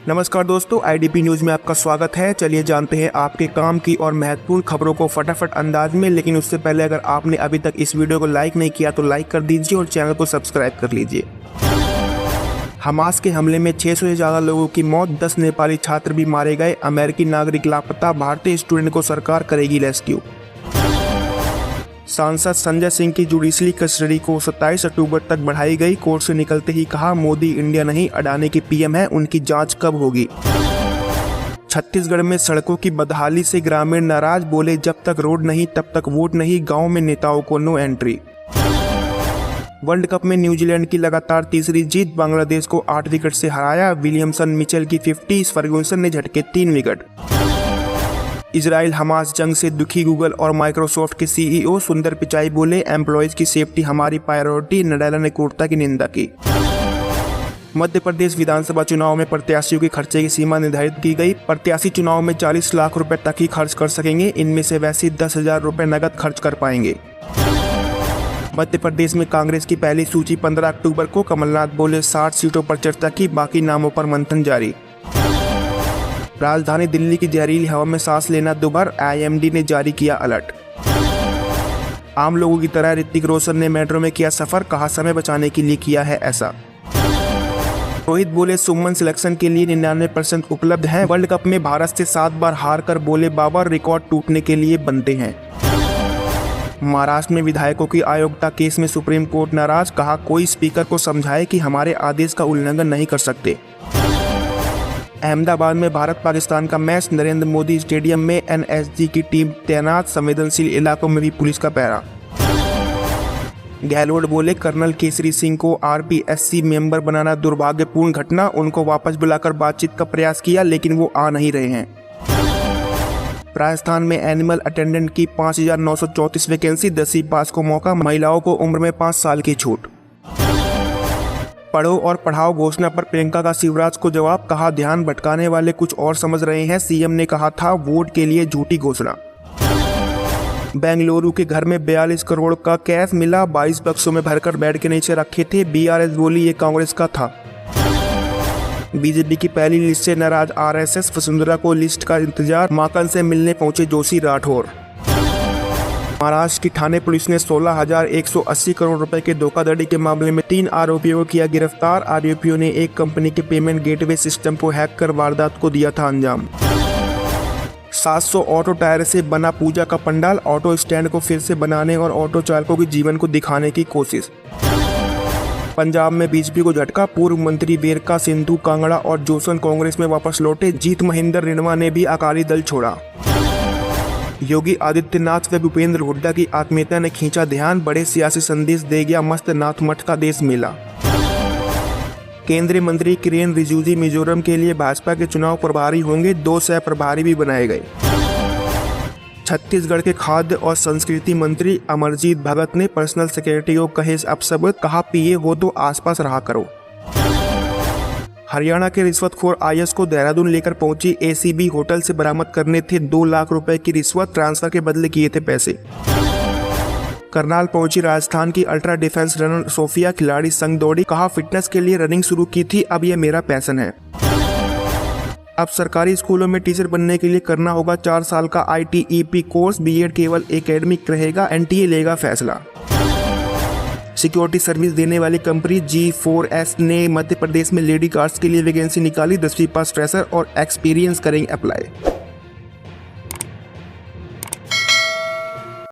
नमस्कार दोस्तों, IDP news में आपका स्वागत है। चलिए जानते हैं आपके काम की और महत्वपूर्ण खबरों को फटाफट अंदाज में। लेकिन उससे पहले अगर आपने अभी तक इस वीडियो को लाइक नहीं किया तो लाइक कर दीजिए और चैनल को सब्सक्राइब कर लीजिए। हमास के हमले में 600 से ज़्यादा लोगों की मौत, 10 नेपाली छात्र भी मारे गए, अमेरिकी नागरिक लापता, भारतीय स्टूडेंट को सरकार करेगी रेस्क्यू। सांसद संजय सिंह की जुडिशली कस्टडी को 27 अक्टूबर तक बढ़ाई गई। कोर्ट से निकलते ही कहा, मोदी इंडिया नहीं अडानी की पीएम है, उनकी जांच कब होगी। छत्तीसगढ़ में सड़कों की बदहाली से ग्रामीण नाराज, बोले जब तक रोड नहीं तब तक वोट नहीं, गांव में नेताओं को नो एंट्री। वर्ल्ड कप में न्यूजीलैंड की लगातार तीसरी जीत, बांग्लादेश को 8 विकेट से हराया। विलियमसन मिचेल की 50, फर्गूसन ने झटके 3 विकेट। इजराइल हमास जंग से दुखी गूगल और माइक्रोसॉफ्ट के सीईओ सुंदर पिचाई बोले, एम्प्लॉयज की सेफ्टी हमारी प्रायोरिटी। नडेला ने कोर्टा की निंदा की। मध्य प्रदेश विधानसभा चुनाव में प्रत्याशियों के खर्चे की सीमा निर्धारित की गई। प्रत्याशी चुनाव में 40 लाख रुपए तक ही खर्च कर सकेंगे। इनमें से वैसे 10,000 रुपए नकद खर्च कर पाएंगे। मध्य प्रदेश में कांग्रेस की पहली सूची 15 अक्टूबर को, कमलनाथ बोले 60 सीटों पर चर्चा की, बाकी नामों पर मंथन जारी। राजधानी दिल्ली की जहरीली हवा में सांस लेना दुभर, आईएमडी ने जारी किया अलर्ट। आम लोगों की तरह ऋतिक रोशन ने मेट्रो में किया सफर, कहा समय बचाने के लिए किया है ऐसा। रोहित बोले सुमन सिलेक्शन के लिए 99% उपलब्ध हैं। वर्ल्ड कप में भारत से 7 बार हार कर बोले बाबर, रिकॉर्ड टूटने के लिए बनते हैं। महाराष्ट्र में विधायकों की अयोग्यता केस में सुप्रीम कोर्ट नाराज, कहा कोई स्पीकर को समझाए कि हमारे आदेश का उल्लंघन नहीं कर सकते। अहमदाबाद में भारत पाकिस्तान का मैच, नरेंद्र मोदी स्टेडियम में एनएसजी की टीम तैनात, संवेदनशील इलाकों में भी पुलिस का पहरा। गहलोत बोले कर्नल केसरी सिंह को आरपीएससी मेंबर बनाना दुर्भाग्यपूर्ण घटना, उनको वापस बुलाकर बातचीत का प्रयास किया लेकिन वो आ नहीं रहे हैं। राजस्थान में एनिमल अटेंडेंट की 5,934 वैकेंसी, 10वीं पास को मौका, महिलाओं को उम्र में 5 साल की छूट। पढ़ो और पढ़ाओ घोषणा पर प्रियंका का शिवराज को जवाब, कहा ध्यान भटकाने वाले कुछ और समझ रहे हैं, सीएम ने कहा था वोट के लिए झूठी घोषणा। बेंगलुरु के घर में 42 करोड़ का कैश मिला, 22 बक्सों में भरकर बेड के नीचे रखे थे। बीआरएस बोली ये कांग्रेस का था। बीजेपी की पहली लिस्ट से नाराज आरएसएस, वसुंधरा को लिस्ट का इंतजार, माकन से मिलने पहुंचे जोशी राठौर। महाराष्ट्र की ठाणे पुलिस ने 16,180 करोड़ रुपए के धोखाधड़ी के मामले में 3 आरोपियों को किया गिरफ्तार। आरोपियों ने एक कंपनी के पेमेंट गेटवे सिस्टम को हैक कर वारदात को दिया था अंजाम। 700 ऑटो टायर से बना पूजा का पंडाल, ऑटो स्टैंड को फिर से बनाने और ऑटो चालकों के जीवन को दिखाने की कोशिश। पंजाब में बीजेपी को झटका, पूर्व मंत्री वेरका सिंधु कांगड़ा और जोसन कांग्रेस में वापस लौटे। जीत महेंद्र रिणवा ने भी अकाली दल छोड़ा। योगी आदित्यनाथ व भूपेंद्र हुड्डा की आत्मीयता ने खींचा ध्यान, बड़े सियासी संदेश दे गया मस्त नाथ मठ का देश मेला। केंद्रीय मंत्री किरेन रिजिजू मिजोरम के लिए भाजपा के चुनाव प्रभारी होंगे, 2 सह प्रभारी भी बनाए गए। छत्तीसगढ़ के खाद्य और संस्कृति मंत्री अमरजीत भगत ने पर्सनल सेक्रेटरी को कहे अपशब्द, कहा पीए हो तो आसपास रहा करो। हरियाणा के रिश्वतखोर आईएएस को देहरादून लेकर पहुंची एसीबी, होटल से बरामद करने थे 2 लाख रुपए की रिश्वत, ट्रांसफर के बदले किए थे पैसे। करनाल पहुंची राजस्थान की अल्ट्रा डिफेंस रनर सोफिया, खिलाड़ी संग दौड़ी, कहा फिटनेस के लिए रनिंग शुरू की थी, अब यह मेरा पैशन है। अब सरकारी स्कूलों में टीचर बनने के लिए करना होगा 4 साल का आईटीईपी कोर्स, बीएड केवल एकेडमिक रहेगा, एनटीए लेगा फैसला। सिक्योरिटी सर्विस देने वाली कंपनी G4S ने मध्य प्रदेश में लेडी गार्ड्स के लिए वैकेंसी निकाली, 10वीं पास फ्रेशर और एक्सपीरियंस करेंगे अप्लाई।